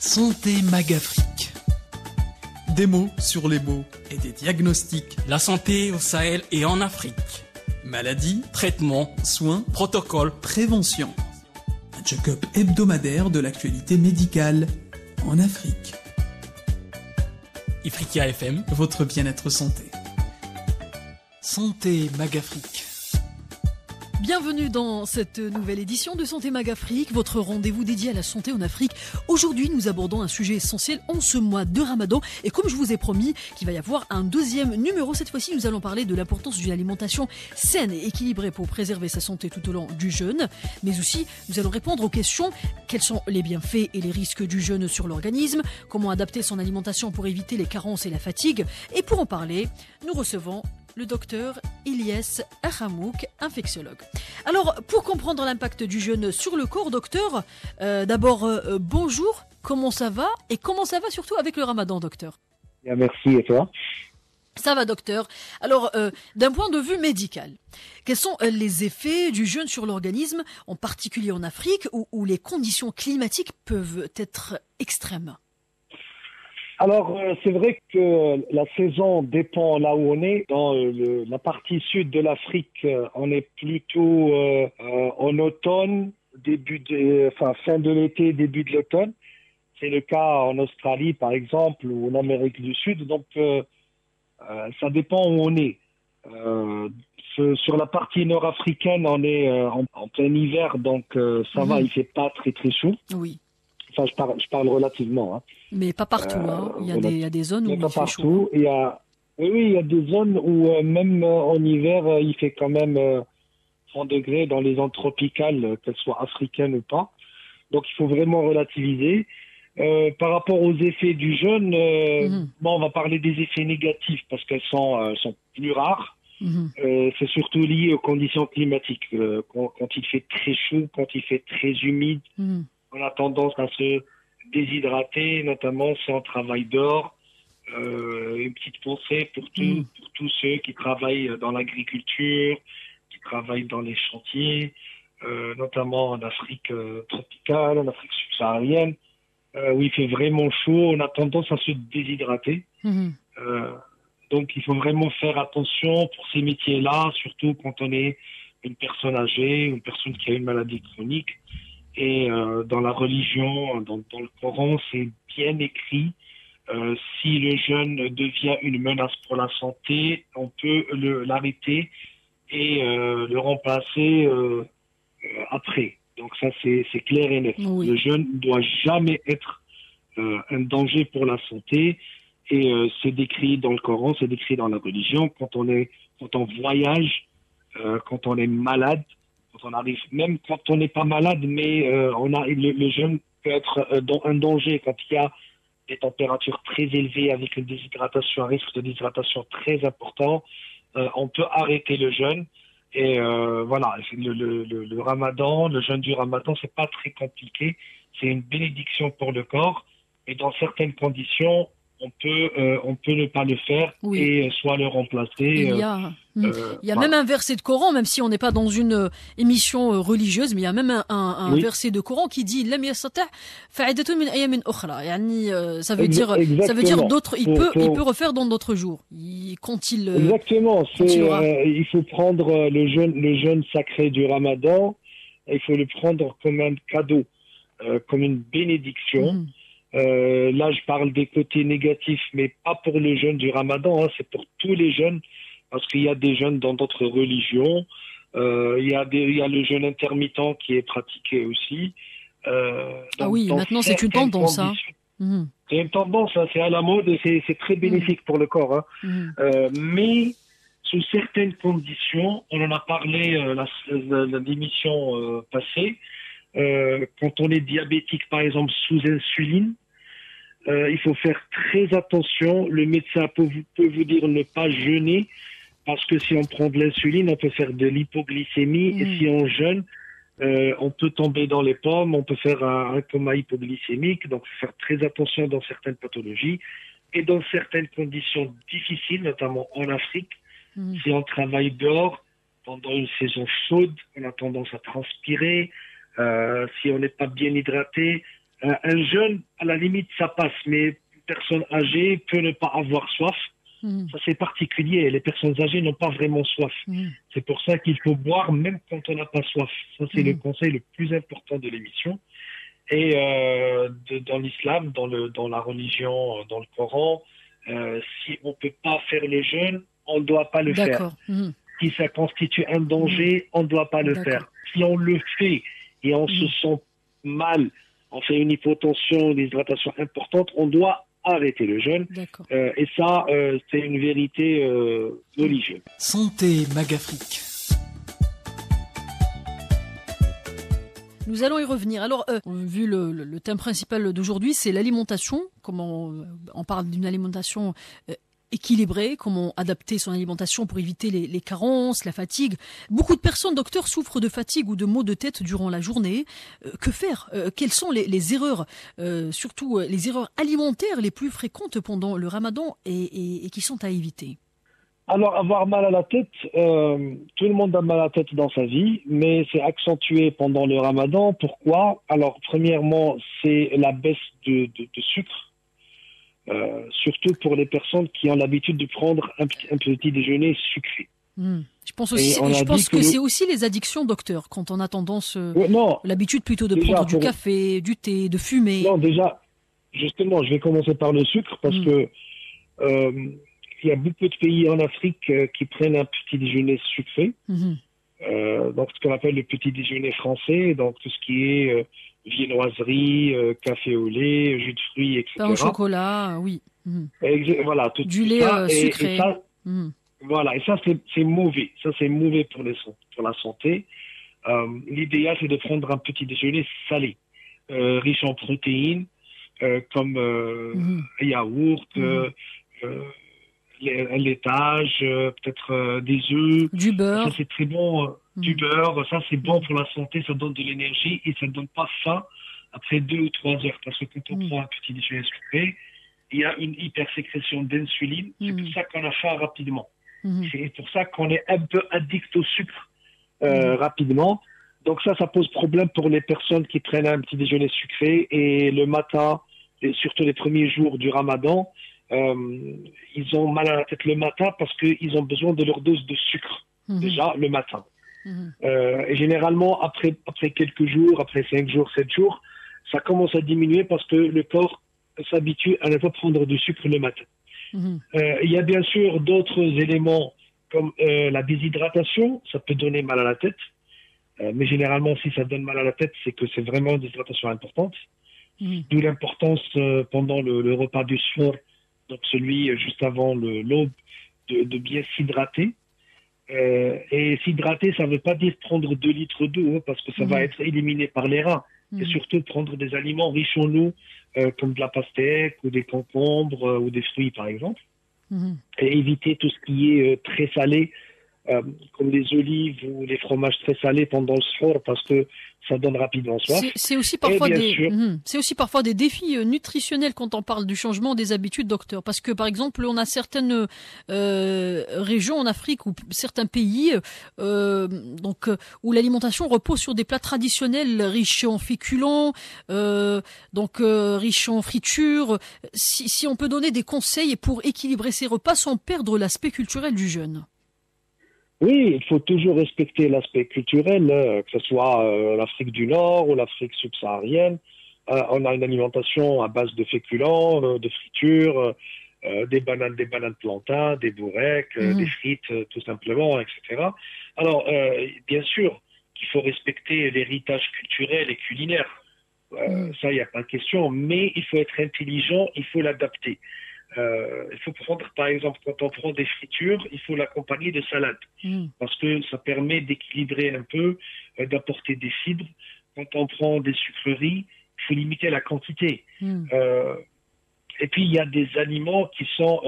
Santé Magafrique. Des mots sur les mots et des diagnostics. La santé au Sahel et en Afrique. Maladies, Traitement, soins, protocole, prévention. Un check-up hebdomadaire de l'actualité médicale en Afrique. Ifriqiya FM, Votre bien-être santé. Santé Magafrique. Bienvenue dans cette nouvelle édition de Santé Magafrique, votre rendez-vous dédié à la santé en Afrique. Aujourd'hui, nous abordons un sujet essentiel en ce mois de Ramadan. Et comme je vous ai promis qu'il va y avoir un deuxième numéro, cette fois-ci, nous allons parler de l'importance d'une alimentation saine et équilibrée pour préserver sa santé tout au long du jeûne. Mais aussi, nous allons répondre aux questions: quels sont les bienfaits et les risques du jeûne sur l'organisme? Comment adapter son alimentation pour éviter les carences et la fatigue? Et pour en parler, nous recevons le docteur Ilyes Ahamouk, infectiologue. Alors, pour comprendre l'impact du jeûne sur le corps, docteur, d'abord, bonjour, comment ça va? Et comment ça va surtout avec le ramadan, docteur? Bien, merci, et toi? Ça va, docteur. Alors, d'un point de vue médical, quels sont les effets du jeûne sur l'organisme, en particulier en Afrique, où les conditions climatiques peuvent être extrêmes? Alors, c'est vrai que la saison dépend là où on est. Dans la partie sud de l'Afrique, on est plutôt en automne, fin de l'été, début de l'automne. C'est le cas en Australie, par exemple, ou en Amérique du Sud. Donc, ça dépend où on est. Sur la partie nord-africaine, on est en plein hiver, donc ça va, il fait pas très très chaud. Oui. Enfin, je parle relativement. Hein. Mais pas partout. Il y a des zones où il fait partout. chaud. Il y a des zones où même en hiver, il fait quand même 30 degrés dans les zones tropicales, qu'elles soient africaines ou pas. Donc, il faut vraiment relativiser. Par rapport aux effets du jeûne, on va parler des effets négatifs parce qu'elles sont plus rares. C'est surtout lié aux conditions climatiques. Quand il fait très chaud, quand il fait très humide, on a tendance à se déshydrater, notamment si on travaille dehors. Une petite pensée pour tous ceux qui travaillent dans l'agriculture, qui travaillent dans les chantiers, notamment en Afrique tropicale, en Afrique subsaharienne, où il fait vraiment chaud, on a tendance à se déshydrater. Donc il faut vraiment faire attention pour ces métiers-là, surtout quand on est une personne âgée, une personne qui a une maladie chronique. Et dans la religion, dans le Coran, c'est bien écrit. Si le jeûne devient une menace pour la santé, on peut l'arrêter et le remplacer après. Donc ça, c'est clair et net. Oui. Le jeûne ne doit jamais être un danger pour la santé. Et c'est décrit dans le Coran, c'est décrit dans la religion. Quand on voyage, quand on est malade, quand on arrive, même quand on n'est pas malade, mais le jeûne peut être un danger quand il y a des températures très élevées avec une déshydratation, un risque de déshydratation très important. On peut arrêter le jeûne. Et voilà, le ramadan, le jeûne du ramadan, c'est pas très compliqué. C'est une bénédiction pour le corps. Et dans certaines conditions, on peut ne pas le faire et soit le remplacer. Il y a même un verset de Coran, même si on n'est pas dans une émission religieuse, mais il y a même un verset de Coran qui dit Lam yastati' fa'idatun min ayamin ukhra. Ça veut dire d'autres. Il peut refaire dans d'autres jours. Exactement. Il faut prendre le jeûne sacré du Ramadan. Il faut le prendre comme un cadeau, comme une bénédiction. Là, je parle des côtés négatifs, mais pas pour le jeûne du Ramadan, c'est pour tous les jeûnes, parce qu'il y a des jeûnes dans d'autres religions. Il y a le jeûne intermittent qui est pratiqué aussi. Maintenant c'est une tendance. C'est une tendance, c'est à la mode et c'est très bénéfique pour le corps. Mais sous certaines conditions, on en a parlé l'émission passée. Quand on est diabétique, par exemple, sous insuline, il faut faire très attention. Le médecin peut vous dire ne pas jeûner parce que si on prend de l'insuline, on peut faire de l'hypoglycémie et si on jeûne, on peut tomber dans les pommes, on peut faire un coma hypoglycémique. Donc, il faut faire très attention dans certaines pathologies et dans certaines conditions difficiles, notamment en Afrique. Si on travaille dehors pendant une saison chaude, on a tendance à transpirer. Si on n'est pas bien hydraté, Un jeune, à la limite, ça passe, mais une personne âgée peut ne pas avoir soif. Ça, c'est particulier. Les personnes âgées n'ont pas vraiment soif. C'est pour ça qu'il faut boire même quand on n'a pas soif. Ça, c'est le conseil le plus important de l'émission. Et dans l'islam, dans la religion, dans le Coran, si on peut pas faire le jeûne, on ne doit pas le faire. Si ça constitue un danger, on ne doit pas le faire. Si on le fait et on se sent mal, on fait une hypotension, une déshydratation importante, on doit arrêter le jeûne. Et ça, c'est une vérité religieuse. Santé Magafrique. Nous allons y revenir. Alors, vu le thème principal d'aujourd'hui, c'est l'alimentation. Comment on parle d'une alimentation équilibrée, comment adapter son alimentation pour éviter les carences, la fatigue. Beaucoup de personnes, docteur, souffrent de fatigue ou de maux de tête durant la journée. Que faire? Quelles sont les erreurs, surtout les erreurs alimentaires les plus fréquentes pendant le ramadan et qui sont à éviter? Alors, avoir mal à la tête, tout le monde a mal à la tête dans sa vie, mais c'est accentué pendant le ramadan. Pourquoi? Alors, premièrement, c'est la baisse de sucre. Surtout pour les personnes qui ont l'habitude de prendre un petit déjeuner sucré. Je pense que c'est aussi les addictions, docteur, quand on a tendance, l'habitude plutôt de prendre du café, du thé, de fumer. Non, déjà, justement, je vais commencer par le sucre parce que il y a beaucoup de pays en Afrique qui prennent un petit déjeuner sucré. Donc, ce qu'on appelle le petit déjeuner français, donc tout ce qui est viennoiserie, café au lait, jus de fruits, etc. Pain au chocolat, oui. Voilà, du lait sucré. Et ça, voilà, et ça c'est mauvais. Ça c'est mauvais pour la santé. L'idéal c'est de prendre un petit déjeuner salé, riche en protéines, comme yaourt, un laitage, peut-être des œufs. Du beurre. Ça c'est très bon. Du beurre, ça c'est bon pour la santé, ça donne de l'énergie et ça ne donne pas faim après 2 ou 3 heures. Parce que quand on prend un petit déjeuner sucré, il y a une hypersécrétion d'insuline. C'est pour ça qu'on a faim rapidement. C'est pour ça qu'on est un peu addict au sucre rapidement. Donc ça pose problème pour les personnes qui prennent un petit déjeuner sucré et le matin, et surtout les premiers jours du ramadan, ils ont mal à la tête le matin parce qu'ils ont besoin de leur dose de sucre déjà le matin. Et généralement, après quelques jours, après 5 jours, 7 jours, ça commence à diminuer parce que le corps s'habitue à ne pas prendre du sucre le matin. Il y a bien sûr d'autres éléments comme la déshydratation, ça peut donner mal à la tête. Mais généralement, si ça donne mal à la tête, c'est que c'est vraiment une déshydratation importante. D'où l'importance pendant le repas du soir, donc celui juste avant l'aube, de bien s'hydrater. Et s'hydrater, ça ne veut pas dire prendre 2 litres d'eau, parce que ça va être éliminé par les reins. Et surtout prendre des aliments riches en eau, comme de la pastèque, ou des concombres, ou des fruits par exemple. Et éviter tout ce qui est très salé, comme les olives ou les fromages très salés pendant le soir, parce que ça donne rapidement soif. C'est aussi parfois des défis nutritionnels quand on parle du changement des habitudes, docteur. Parce que par exemple, on a certaines régions en Afrique ou certains pays où l'alimentation repose sur des plats traditionnels riches en féculents, riches en fritures. Si on peut donner des conseils pour équilibrer ces repas sans perdre l'aspect culturel du jeûne. Oui, il faut toujours respecter l'aspect culturel, que ce soit l'Afrique du Nord ou l'Afrique subsaharienne. On a une alimentation à base de féculents, de fritures, des bananes plantains, des bourrecs, des frites tout simplement, etc. Alors, bien sûr qu'il faut respecter l'héritage culturel et culinaire. Ça, il n'y a pas de question. Mais il faut être intelligent, il faut l'adapter. Il faut prendre, par exemple, quand on prend des fritures, il faut l'accompagner de salade, parce que ça permet d'équilibrer un peu, d'apporter des fibres. Quand on prend des sucreries, il faut limiter la quantité. Et puis, il y a des aliments qui sont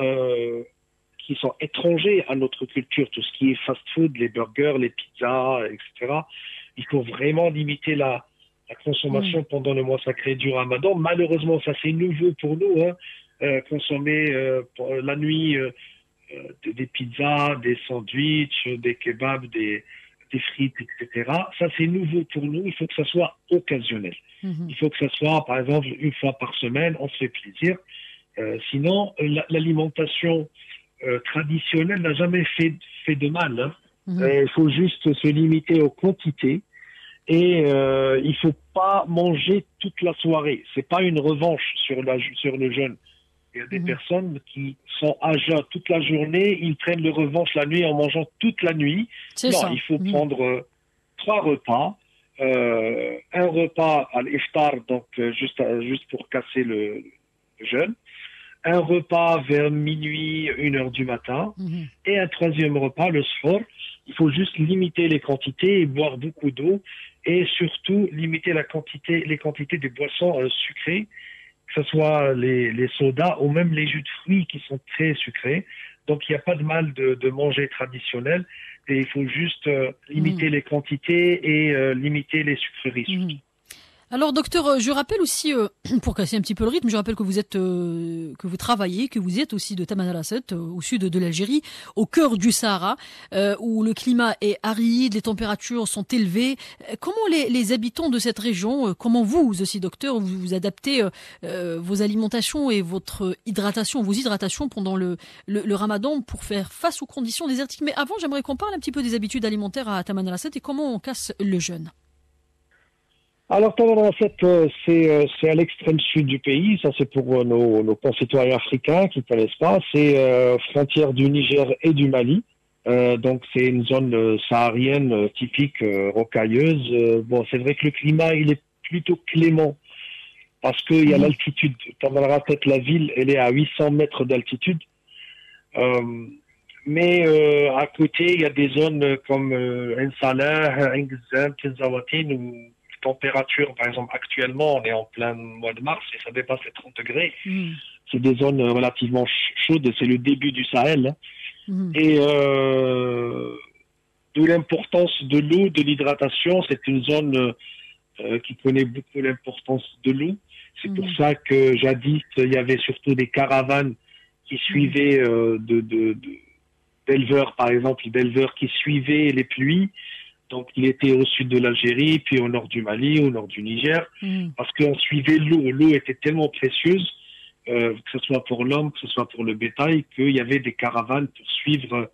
étrangers à notre culture, tout ce qui est fast-food, les burgers, les pizzas, etc. Il faut vraiment limiter la consommation pendant le mois sacré du Ramadan. Malheureusement, ça c'est nouveau pour nous, consommer la nuit des pizzas, des sandwichs, des kebabs, des des frites, etc. Ça, c'est nouveau pour nous. Il faut que ça soit occasionnel. Il faut que ça soit, par exemple, une fois par semaine, on se fait plaisir. Sinon, l'alimentation traditionnelle n'a jamais fait de mal. Hein. Il faut juste se limiter aux quantités et il faut pas manger toute la soirée. C'est pas une revanche sur le jeûne. Il y a des personnes qui sont à jeun toute la journée, ils prennent le revanche la nuit en mangeant toute la nuit. Il faut prendre 3 repas. Un repas à l'iftar, donc juste pour casser le jeûne. Un repas vers minuit, 1h du matin. Et un 3e repas, le sahur. Il faut juste limiter les quantités et boire beaucoup d'eau. Et surtout, limiter les quantités de boissons sucrées, que ce soit les sodas ou même les jus de fruits qui sont très sucrés. Donc, il n'y a pas de mal de manger traditionnel. Et il faut juste limiter les quantités et limiter les sucreries. Alors, docteur, je rappelle aussi, pour casser un petit peu le rythme, je rappelle que vous êtes, que vous travaillez, que vous êtes aussi de Tamanrasset, au sud de l'Algérie, au cœur du Sahara, où le climat est aride, les températures sont élevées. Comment les habitants de cette région, comment vous aussi, docteur, vous adaptez vos alimentations et vos hydratations pendant le Ramadan pour faire face aux conditions désertiques? Mais avant, j'aimerais qu'on parle un petit peu des habitudes alimentaires à Tamanrasset et comment on casse le jeûne. Alors, Tamanrasset, c'est à l'extrême sud du pays. Ça, c'est pour nos concitoyens africains qui ne connaissent pas. C'est frontière du Niger et du Mali. Donc, c'est une zone saharienne typique, rocailleuse. Bon, c'est vrai que le climat, il est plutôt clément parce qu'il y a l'altitude. Tamanrasset, la ville, elle est à 800 mètres d'altitude. Mais à côté, il y a des zones comme N'Salah, N'Gzam, Tinzawatin, où température, par exemple, actuellement, on est en plein mois de mars et ça dépasse les 30 degrés. C'est des zones relativement chaudes, c'est le début du Sahel. Et d'où l'importance de l'eau, de l'hydratation. C'est une zone qui connaît beaucoup l'importance de l'eau. C'est pour ça que jadis, il y avait surtout des caravanes qui suivaient d'éleveurs, par exemple, d'éleveurs qui suivaient les pluies. Donc, il était au sud de l'Algérie, puis au nord du Mali, au nord du Niger, parce qu'on suivait l'eau. L'eau était tellement précieuse, que ce soit pour l'homme, que ce soit pour le bétail, qu'il y avait des caravanes pour suivre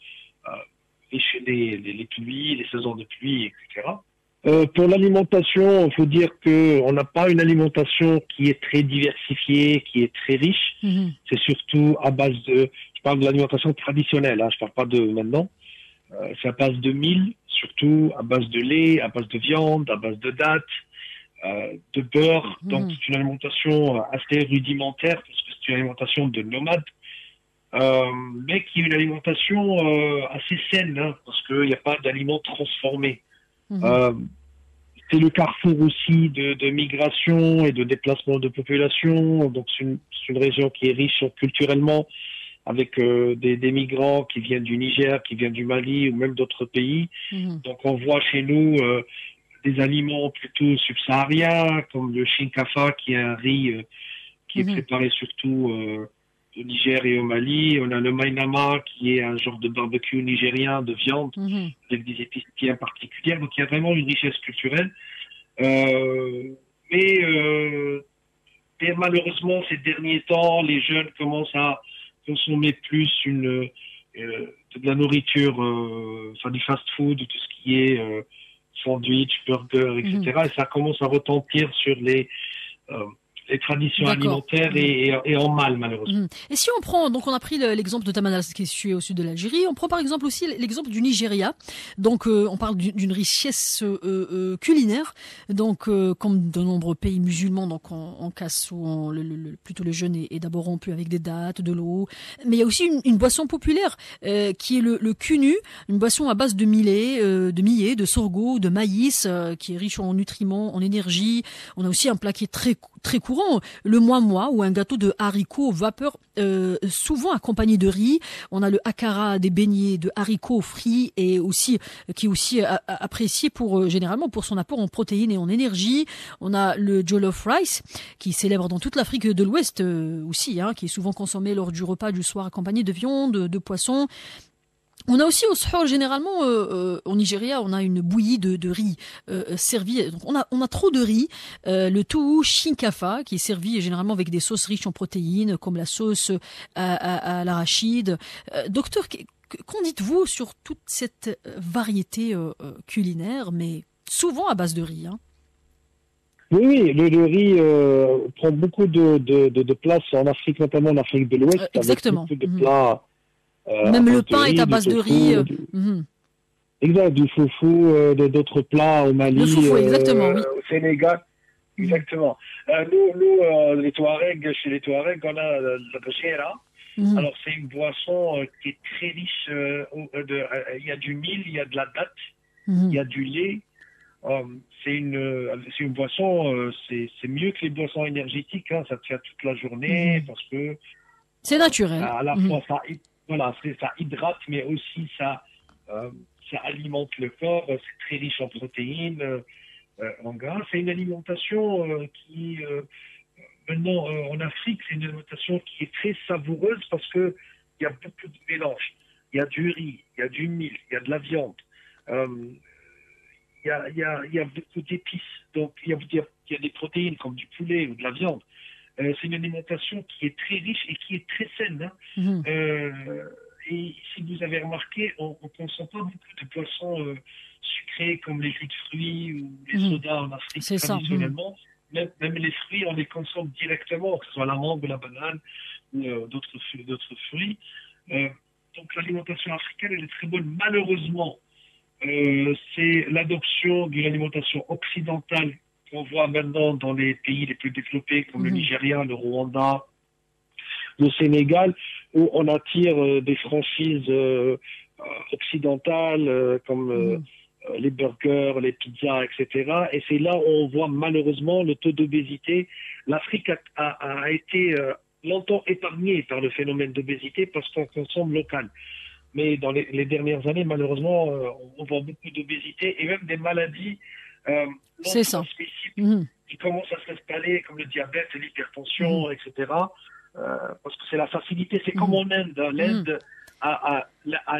les pluies, les saisons de pluie, etc. Pour l'alimentation, il faut dire qu'on n'a pas une alimentation qui est très diversifiée, qui est très riche. C'est surtout à base je parle de l'alimentation traditionnelle, je parle pas de maintenant. C'est à base de mil, surtout à base de lait, à base de viande, à base de dattes, de beurre. Donc, c'est une alimentation assez rudimentaire parce que c'est une alimentation de nomades, mais qui est une alimentation assez saine parce qu'il n'y a pas d'aliments transformés. C'est le carrefour aussi de migration et de déplacement de population. Donc, c'est une région qui est riche culturellement, avec des migrants qui viennent du Niger, qui viennent du Mali ou même d'autres pays. Donc on voit chez nous des aliments plutôt subsahariens, comme le shinkafa, qui est un riz qui est préparé surtout au Niger et au Mali. On a le mainama, qui est un genre de barbecue nigérien de viande, avec des épices bien particulières. Donc il y a vraiment une richesse culturelle. Mais malheureusement, ces derniers temps, les jeunes commencent à consommer plus de la nourriture, du fast-food, tout ce qui est sandwich, burger, etc. Et ça commence à retentir sur les traditions alimentaires et en mal, malheureusement. Et si on prend, donc on a pris l'exemple de Tamanrasset qui est situé au sud de l'Algérie, on prend par exemple aussi l'exemple du Nigeria. Donc on parle d'une richesse culinaire, donc comme de nombreux pays musulmans, donc on casse ou plutôt le jeûne est d'abord rompu avec des dattes, de l'eau. Mais il y a aussi une boisson populaire qui est le kunu, une boisson à base de millet, de sorgho, de maïs, qui est riche en nutriments, en énergie. On a aussi un plat qui est très courant, le moi ou un gâteau de haricots vapeur, souvent accompagné de riz. On a le akara, des beignets de haricots frits et aussi qui est aussi apprécié généralement pour son apport en protéines et en énergie. On a le jollof rice qui est célèbre dans toute l'Afrique de l'Ouest aussi, qui est souvent consommé lors du repas du soir accompagné de viande, de poisson. On a aussi au sahur, généralement, au Nigeria, on a une bouillie de riz servie. Donc on a trop de riz. Le tohu shinkafa, qui est servi généralement avec des sauces riches en protéines, comme la sauce à l'arachide. Docteur, qu'en dites-vous sur toute cette variété culinaire, mais souvent à base de riz, hein? Oui, le riz prend beaucoup de place en Afrique, notamment en Afrique de l'Ouest, avec exactement. beaucoup de plats. Même le pain est à base de riz. Exact, du foufou, d'autres plats au Mali, Le foufou, exactement, oui. au Sénégal. Exactement. Nous, les Touaregs, chez les Touaregs, on a la bachera. Alors, c'est une boisson qui est très riche. Il y a du mil, il y a de la date, il y a du lait. C'est une boisson, c'est mieux que les boissons énergétiques. Hein, ça tient toute la journée parce que c'est naturel. À la fois, ça hydrate, mais aussi ça alimente le corps. C'est très riche en protéines, en gras. C'est une alimentation qui maintenant en Afrique, c'est une alimentation qui est très savoureuse parce que il y a beaucoup de mélanges. Il y a du riz, il y a du mil, il y a de la viande. Il y a beaucoup d'épices, donc il y a des protéines comme du poulet ou de la viande. C'est une alimentation qui est très riche et qui est très saine. Hein. Et si vous avez remarqué, on ne consomme pas beaucoup de boissons sucrées comme les jus de fruits ou les sodas en Afrique traditionnellement. Même les fruits, on les consomme directement, que ce soit la mangue ou la banane ou d'autres fruits. Donc l'alimentation africaine, elle est très bonne. Malheureusement, c'est l'adoption d'une alimentation occidentale qu'on voit maintenant dans les pays les plus développés comme le Nigeria, le Rwanda, le Sénégal, où on attire des franchises occidentales comme les burgers, les pizzas, etc. Et c'est là où on voit malheureusement le taux d'obésité. L'Afrique a été longtemps épargnée par le phénomène d'obésité parce qu'on consomme local. Mais dans les dernières années, malheureusement, on voit beaucoup d'obésité et même des maladies non transmissibles qui commencent à s'installer, comme le diabète, l'hypertension, etc. Parce que c'est la facilité. C'est comme en Inde. L'Inde a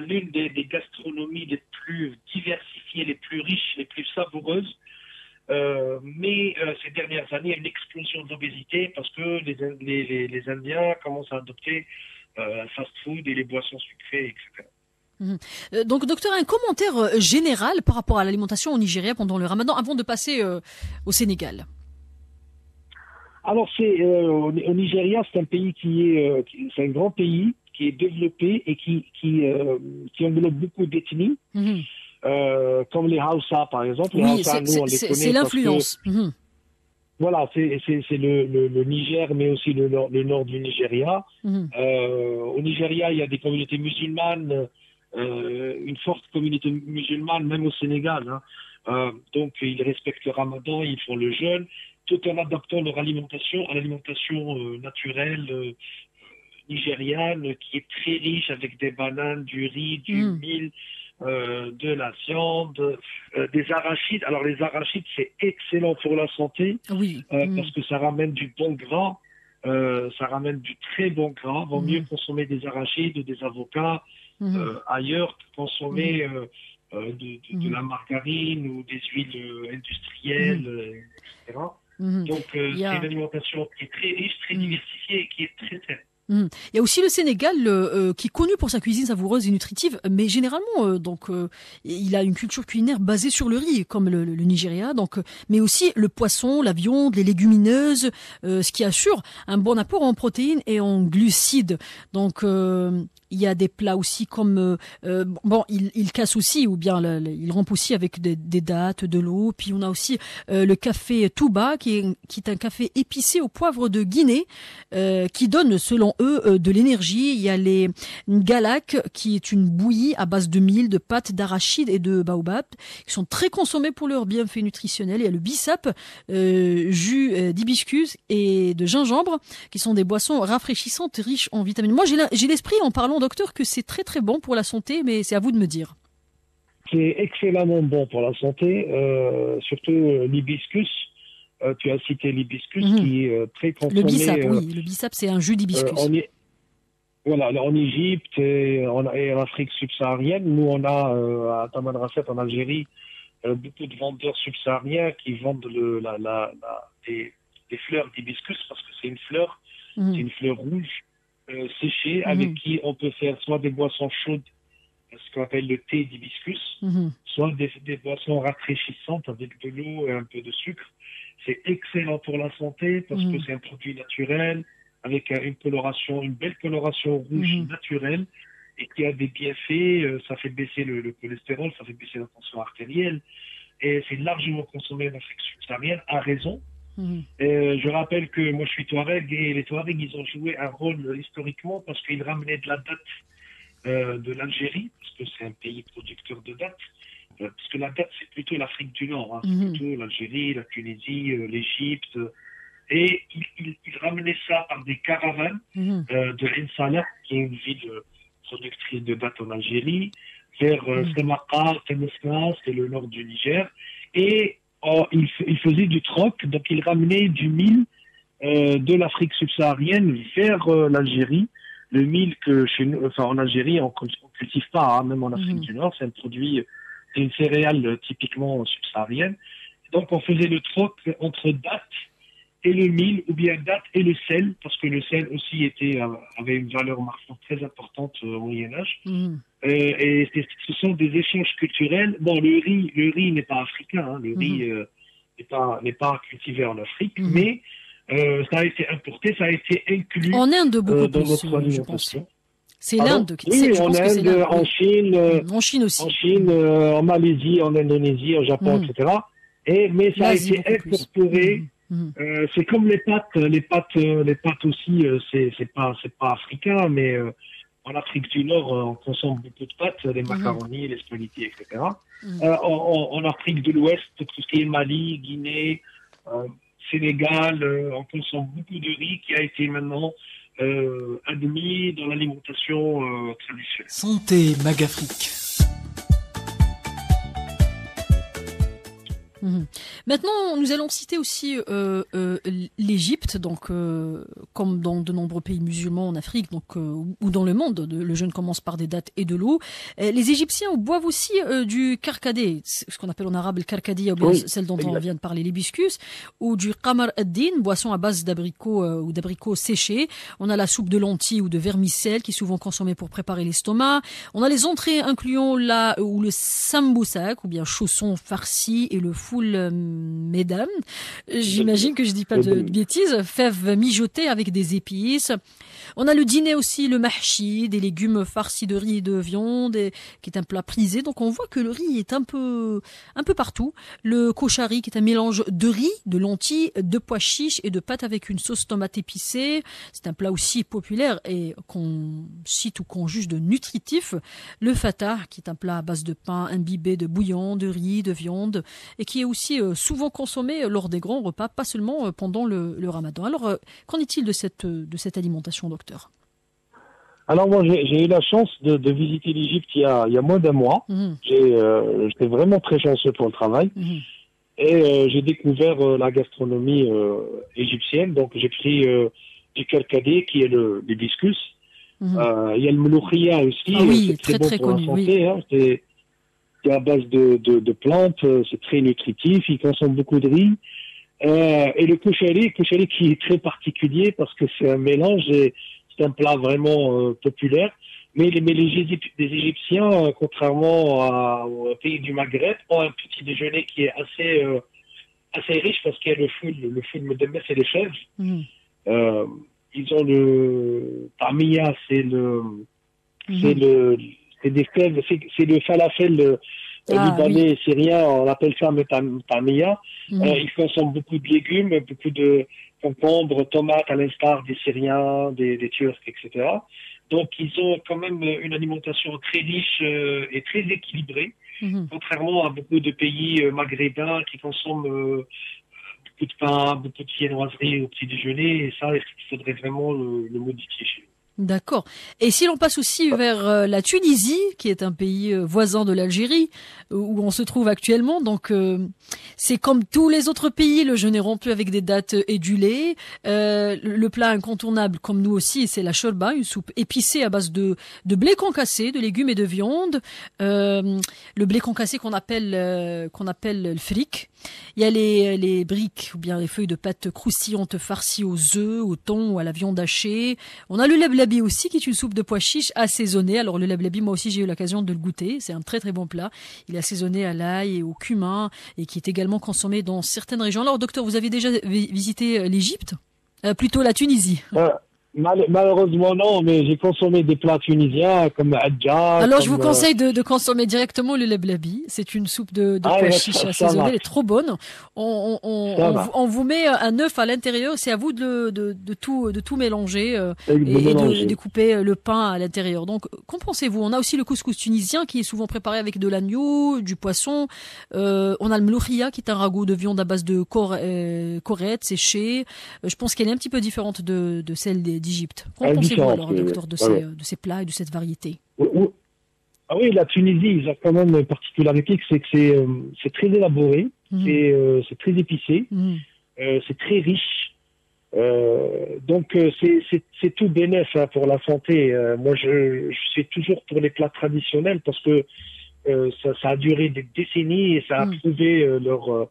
l'une des gastronomies les plus diversifiées, les plus riches, les plus savoureuses. Mais ces dernières années, il y a une explosion d'obésité parce que les Indiens commencent à adopter fast-food et les boissons sucrées, etc. Donc, docteur, un commentaire général par rapport à l'alimentation au Nigeria pendant le Ramadan, avant de passer au Sénégal. Alors, au Nigeria, c'est un pays c'est un grand pays qui est développé et qui englobe beaucoup d'ethnies, comme les Hausa, par exemple. Les Hausa, nous, on les connaît. C'est l'influence. Voilà, c'est le Niger, mais aussi le nord du Nigeria. Au Nigeria, il y a des communautés musulmanes, une forte communauté musulmane, même au Sénégal. Hein. Donc, ils respectent le Ramadan, ils font le jeûne, tout en adaptant leur alimentation à l'alimentation naturelle nigériane, qui est très riche avec des bananes, du riz, du mil, de la viande, des arachides. Alors les arachides, c'est excellent pour la santé, parce que ça ramène du bon gras, ça ramène du très bon gras. Vaut mieux consommer des arachides ou des avocats ailleurs que consommer de la margarine ou des huiles industrielles, etc. Donc c'est une alimentation qui est très riche, très diversifiée et qui est très saine. Il y a aussi le Sénégal qui est connu pour sa cuisine savoureuse et nutritive, mais généralement il a une culture culinaire basée sur le riz, comme le Nigeria, mais aussi le poisson, la viande, les légumineuses, ce qui assure un bon apport en protéines et en glucides. Donc il y a des plats aussi comme il casse aussi, ou bien il rampe aussi avec des dattes, de l'eau. Puis on a aussi le café Touba qui est un café épicé au poivre de Guinée qui donne selon eux de l'énergie. Il y a les Ngalak qui est une bouillie à base de mil, de pâtes, d'arachide et de baobab qui sont très consommés pour leurs bienfaits nutritionnels. Il y a le bissap, jus d'hibiscus et de gingembre qui sont des boissons rafraîchissantes riches en vitamines. Moi j'ai l'esprit en parlant, docteur, que c'est très très bon pour la santé, mais c'est à vous de me dire. C'est excellemment bon pour la santé, surtout l'hibiscus. Tu as cité l'hibiscus qui est très consommé. Le bissap, oui. Le bissap, c'est un jus d'hibiscus. Voilà, alors en Égypte et en Afrique subsaharienne, nous on a à Tamanrasset en Algérie beaucoup de vendeurs subsahariens qui vendent des fleurs d'hibiscus parce que c'est une fleur rouge séchée avec qui on peut faire soit des boissons chaudes, ce qu'on appelle le thé d'hibiscus, soit des boissons rafraîchissantes avec de l'eau et un peu de sucre. C'est excellent pour la santé parce que c'est un produit naturel avec une belle coloration rouge naturelle et qui a des bienfaits. Ça fait baisser le cholestérol, ça fait baisser la tension artérielle et c'est largement consommé en Afrique subsaharienne à raison. Je rappelle que moi je suis Touareg et les Touaregs ils ont joué un rôle historiquement parce qu'ils ramenaient de la date de l'Algérie, parce que c'est un pays producteur de dattes, parce que la date c'est plutôt l'Afrique du Nord, hein, c'est plutôt l'Algérie, la Tunisie, l'Égypte, et ils ramenaient ça par des caravanes de N'Salah, qui est une ville productrice de dattes en Algérie, vers Semaqa, Temesna, c'est le nord du Niger, et ils faisaient du troc, donc ils ramenaient du mil de l'Afrique subsaharienne vers l'Algérie. Le mil que chez nous, enfin en Algérie, on cultive pas, hein, même en Afrique du Nord, c'est un produit, c'est une céréale typiquement subsaharienne. Donc on faisait le troc entre date et le mil, ou bien date et le sel, parce que le sel aussi avait une valeur marchande très importante au Moyen-Âge. Et ce sont des échanges culturels. Bon, le riz n'est pas africain, hein, le riz n'est pas cultivé en Afrique, mais ça a été importé, ça a été inclus en Inde beaucoup dans plus, notre je pense. alimentation. C'est l'Inde qui Oui, en Inde, en Chine, en Chine aussi, en Chine, en Malaisie, en Indonésie, au Japon, etc. Mais ça a été incorporé. C'est comme les pâtes aussi, c'est pas africain, mais en Afrique du Nord, on consomme beaucoup de pâtes, les macaronis, les spaghettis, etc. En Afrique de l'Ouest, tout ce qui est Mali, Guinée, Sénégal, on consomme beaucoup de riz qui a été maintenant admis dans l'alimentation traditionnelle. Santé Magafrique. Maintenant, nous allons citer aussi l'Égypte, donc comme dans de nombreux pays musulmans en Afrique, donc ou dans le monde, le jeûne commence par des dattes et de l'eau. Les Égyptiens boivent aussi du karkadé, ce qu'on appelle en arabe le karkadi, ou bien celle dont on vient de parler, l'hibiscus, ou du qamar ad-din, boisson à base d'abricots ou d'abricots séchés. On a la soupe de lentilles ou de vermicelles qui est souvent consommée pour préparer l'estomac. On a les entrées incluant ou le samboussak, ou bien chausson farci et le foule mesdames. J'imagine que je dis pas de bêtises. Fèves mijotées avec des épices. On a le dîner aussi, le mahchi, des légumes farcis de riz et de viande, qui est un plat prisé. Donc on voit que le riz est un peu partout. Le koshari, qui est un mélange de riz, de lentilles, de pois chiches et de pâtes avec une sauce tomate épicée. C'est un plat aussi populaire et qu'on cite ou qu'on juge de nutritif. Le fatah, qui est un plat à base de pain imbibé de bouillon, de riz, de viande, et qui est aussi souvent consommé lors des grands repas, pas seulement pendant le ramadan. Alors, qu'en est-il de cette alimentation, docteur? Alors moi, j'ai eu la chance de visiter l'Égypte il y a moins d'un mois. J'étais vraiment très chanceux pour le travail. Et j'ai découvert la gastronomie égyptienne. Donc j'ai pris du karkadé, qui est l'hibiscus. Il y a le mouloukhia aussi, c'est très bon pour la santé. Hein, c'est à base de plantes, c'est très nutritif, ils consomment beaucoup de riz. Et le koshari qui est très particulier parce que c'est un mélange, et c'est un plat vraiment populaire. Mais les Égyptiens, contrairement au pays du Maghreb, ont un petit déjeuner qui est assez riche parce qu'il y a le foul medemmes et les chèvres. Ils ont le tamia, c'est des fèves, c'est le falafel libanais et syrien, on appelle ça tamia. Ils consomment beaucoup de légumes, beaucoup de concombres, tomates, à l'instar des Syriens, des Turcs, etc. Donc ils ont quand même une alimentation très riche et très équilibrée, contrairement à beaucoup de pays maghrébins qui consomment beaucoup de pain, beaucoup de viennoiserie au petit déjeuner, et ça, il faudrait vraiment le modifier chez nous. D'accord. Et si l'on passe aussi vers la Tunisie, qui est un pays voisin de l'Algérie, où on se trouve actuellement, donc c'est comme tous les autres pays, le jeûne est rompu avec des dattes et du lait. Le plat incontournable, comme nous aussi, c'est la shorba, une soupe épicée à base de blé concassé, de légumes et de viande. Le blé concassé qu'on appelle le fric. Il y a les briques ou bien les feuilles de pâte croustillantes farcies aux œufs, au thon ou à la viande hachée. On a le leblebi aussi, qui est une soupe de pois chiches assaisonnée. Alors le leblebi, moi aussi j'ai eu l'occasion de le goûter. C'est un très très bon plat. Il est assaisonné à l'ail et au cumin et qui est également consommé dans certaines régions. Alors docteur, vous avez déjà visité l'Égypte ? Plutôt la Tunisie. Malheureusement non, mais j'ai consommé des plats tunisiens comme adja. Alors je vous conseille de consommer directement le leblebi. C'est une soupe de pois chiches assaisonnée. Elle est trop bonne. On vous met un œuf à l'intérieur. C'est à vous de tout mélanger et de couper le pain à l'intérieur. Donc qu'en pensez-vous ? On a aussi le couscous tunisien qui est souvent préparé avec de l'agneau, du poisson. On a le mloukhia qui est un ragoût de viande à base de corettes séchées. Je pense qu'elle est un petit peu différente de celle d'Égypte. Qu'en pensez-vous alors, docteur, de ces plats et de cette variété ? Ah oui, la Tunisie, ils ont quand même une particularité, c'est que c'est très élaboré, c'est très épicé, c'est très riche. Donc c'est tout bénef pour la santé. Moi, je suis toujours pour les plats traditionnels parce que ça a duré des décennies et ça a prouvé leur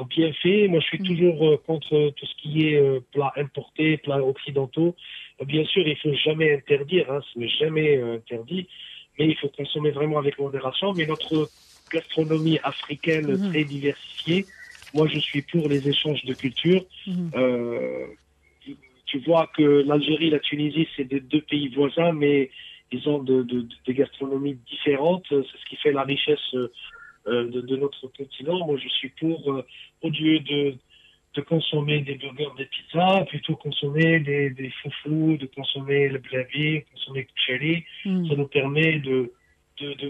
bienfaits. Moi, je suis toujours contre tout ce qui est plats importés, plats occidentaux. Bien sûr, il faut jamais interdire, ce n'est jamais interdit, mais il faut consommer vraiment avec modération. Mais notre gastronomie africaine très diversifiée, moi, je suis pour les échanges de culture. Tu vois que l'Algérie et la Tunisie, c'est deux pays voisins, mais ils ont des gastronomies différentes. C'est ce qui fait la richesse de notre continent. Moi, je suis pour, au lieu de consommer des burgers, des pizzas, plutôt consommer des foufous, de consommer le blavi, consommer le kchari. Ça nous permet de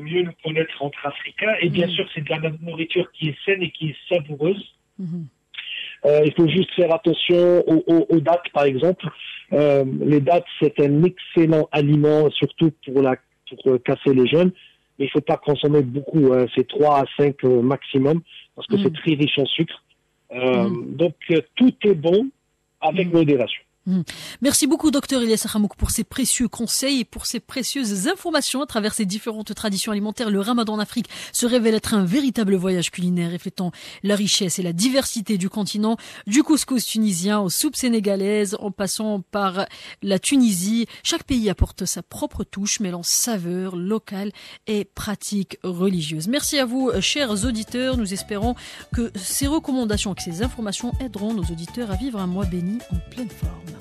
mieux nous connaître entre Africains. Et bien sûr, c'est de la nourriture qui est saine et qui est savoureuse. Il faut juste faire attention aux dattes, par exemple. Les dattes, c'est un excellent aliment, surtout pour casser les jeûnes. Mais il ne faut pas consommer beaucoup, c'est 3 à 5 maximum, parce que c'est très riche en sucre. Donc, tout est bon avec modération. Merci beaucoup, docteur Ilyes Akhamouk, pour ces précieux conseils et pour ces précieuses informations à travers ces différentes traditions alimentaires. Le Ramadan en Afrique se révèle être un véritable voyage culinaire reflétant la richesse et la diversité du continent, du couscous tunisien aux soupes sénégalaises, en passant par la Tunisie. Chaque pays apporte sa propre touche, mêlant saveurs locales et pratiques religieuses. Merci à vous, chers auditeurs. Nous espérons que ces recommandations, que ces informations aideront nos auditeurs à vivre un mois béni en pleine forme.